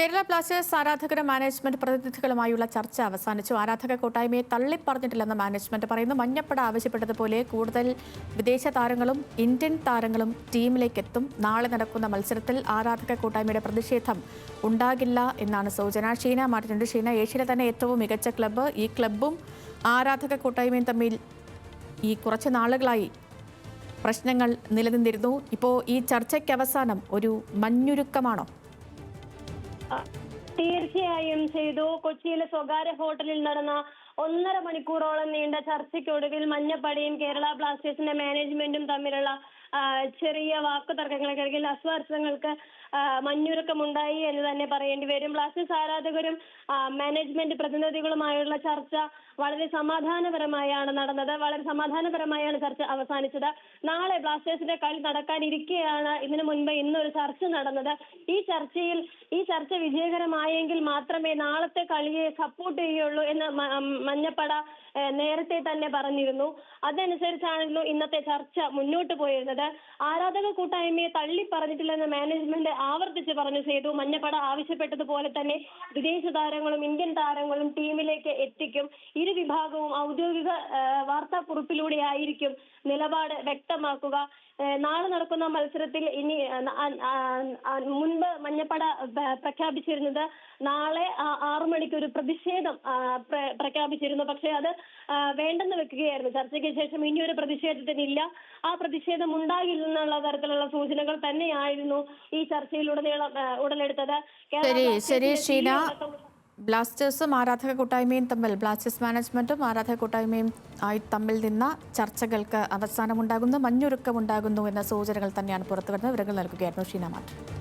Kerala Blasters ആരാധകരും management പ്രതിനിധികളുമായുള്ള ചർച്ച അവസാനിച്ചു. ആരാധക കൂട്ടായ്മയെ തള്ളിപ്പറഞ്ഞിട്ടില്ലെന്ന് മാനേജ്മെന്റ് പറയുന്നു. മഞ്ഞപ്പട ആവശ്യപ്പെട്ടതുപോലെ കൂടുതൽ വിദേശ താരങ്ങളും ഇന്ത്യൻ താരങ്ങളും ടീമിലേക്ക് എത്തും. നാളെ നടക്കുന്ന മത്സരത്തിൽ ആരാധക കൂട്ടായ്മയുടെ പ്രതിഷേധം ഉണ്ടാകില്ല എന്നാണ് സൂചന. ഷീന മാർട്ടിനുണ്ട്. ഷീന, ഏഷ്യയിലെ തന്നെ ഏറ്റവും മികച്ച ക്ലബ്ബ്, ഈ ക്ലബ്ബും ആരാധക കൂട്ടായ്മയും തമ്മിൽ ഈ കുറച്ച് നാളുകളായി പ്രശ്നങ്ങൾ നിലനിന്നിരുന്നു. ഇപ്പോൾ ഈ ചർച്ചയ്ക്ക് അവസാനം ഒരു മഞ്ഞുരുക്കമാണോ? തീർച്ചയായും ചെയ്തു. കൊച്ചിയിലെ സ്വകാര്യ ഹോട്ടലിൽ നടന്ന 1.5 മണിക്കൂറോളം നീണ്ട ചർച്ചയ്ക്കൊടുവിൽ മഞ്ഞപ്പടയും കേരള ബ്ലാസ്റ്റേഴ്സിന്റെ മാനേജ്മെന്റും തമ്മിലുള്ള ചെറിയ വാക്കുതർക്കങ്ങൾക്കിടയിൽ അസ്വാരസ്യങ്ങൾക്ക് മഞ്ഞുരുക്കമുണ്ടായി എന്ന് തന്നെ പറയേണ്ടി വരും. ബ്ലാസ്റ്റേഴ്സ് ആരാധകരും മാനേജ്മെന്റ് പ്രതിനിധികളുമായുള്ള ചർച്ച വളരെ സമാധാനപരമായാണ് നടന്നത്. വളരെ സമാധാനപരമായാണ് ചർച്ച അവസാനിച്ചത്. നാളെ ബ്ലാസ്റ്റേഴ്സിന്റെ കളി നടക്കാനിരിക്കെയാണ് ഇതിനു മുൻപ് ഇന്നൊരു ചർച്ച നടന്നത്. ഈ ചർച്ച വിജയകരമായെങ്കിൽ മാത്രമേ നാളത്തെ കളിയെ സപ്പോർട്ട് ചെയ്യുള്ളൂ എന്ന് മഞ്ഞപ്പട നേരത്തെ തന്നെ പറഞ്ഞിരുന്നു. അതനുസരിച്ചാണല്ലോ ഇന്നത്തെ ചർച്ച മുന്നോട്ട് പോയിരുന്നത്. ആരാധക കൂട്ടായ്മയെ തള്ളി പറഞ്ഞിട്ടില്ലെന്ന് മാനേജ്മെന്റ് ആവർത്തിച്ച് പറഞ്ഞു ചെയ്തു. മഞ്ഞപ്പട ആവശ്യപ്പെട്ടതുപോലെ തന്നെ വിദേശ താരങ്ങളും ഇന്ത്യൻ താരങ്ങളും ടീമിലേക്ക് എത്തിക്കും. ഇരു വിഭാഗവും ഔദ്യോഗിക വാർത്താക്കുറിപ്പിലൂടെ ആയിരിക്കും നിലപാട് വ്യക്തമാക്കുക. നാളെ നടക്കുന്ന മത്സരത്തിൽ ഇനി മുൻപ് മഞ്ഞപ്പട പ്രഖ്യാപിച്ചിരുന്നത് നാളെ 6 മണിക്ക് ഒരു പ്രതിഷേധം പ്രഖ്യാപിച്ചിരുന്നു. പക്ഷേ അത് വേണ്ടെന്ന് വെക്കുകയായിരുന്നു. ചർച്ചയ്ക്ക് ശേഷം ഇനി ഒരു പ്രതിഷേധത്തിനില്ല, ആ പ്രതിഷേധം ഉണ്ടാകില്ലെന്നുള്ള തരത്തിലുള്ള സൂചനകൾ തന്നെയായിരുന്നു ഈ ചർച്ചയിലുടനീളം ഉടലെടുത്തത്. ശരി ഷീന, ബ്ലാസ്റ്റേഴ്സും ആരാധക കൂട്ടായ്മയും തമ്മിൽ, ബ്ലാസ്റ്റേഴ്സ് മാനേജ്മെന്റും ആരാധക കൂട്ടായ്മയും തമ്മിൽ നിന്ന ചർച്ചകൾക്ക് അവസാനമുണ്ടാകുന്നു, മഞ്ഞുരുക്കമുണ്ടാകുന്നു എന്ന സൂചനകൾ തന്നെയാണ് പുറത്തുവരുന്നത്. വിവരങ്ങൾ നൽകുകയായിരുന്നു ഷീന മാർട്ടിൻ.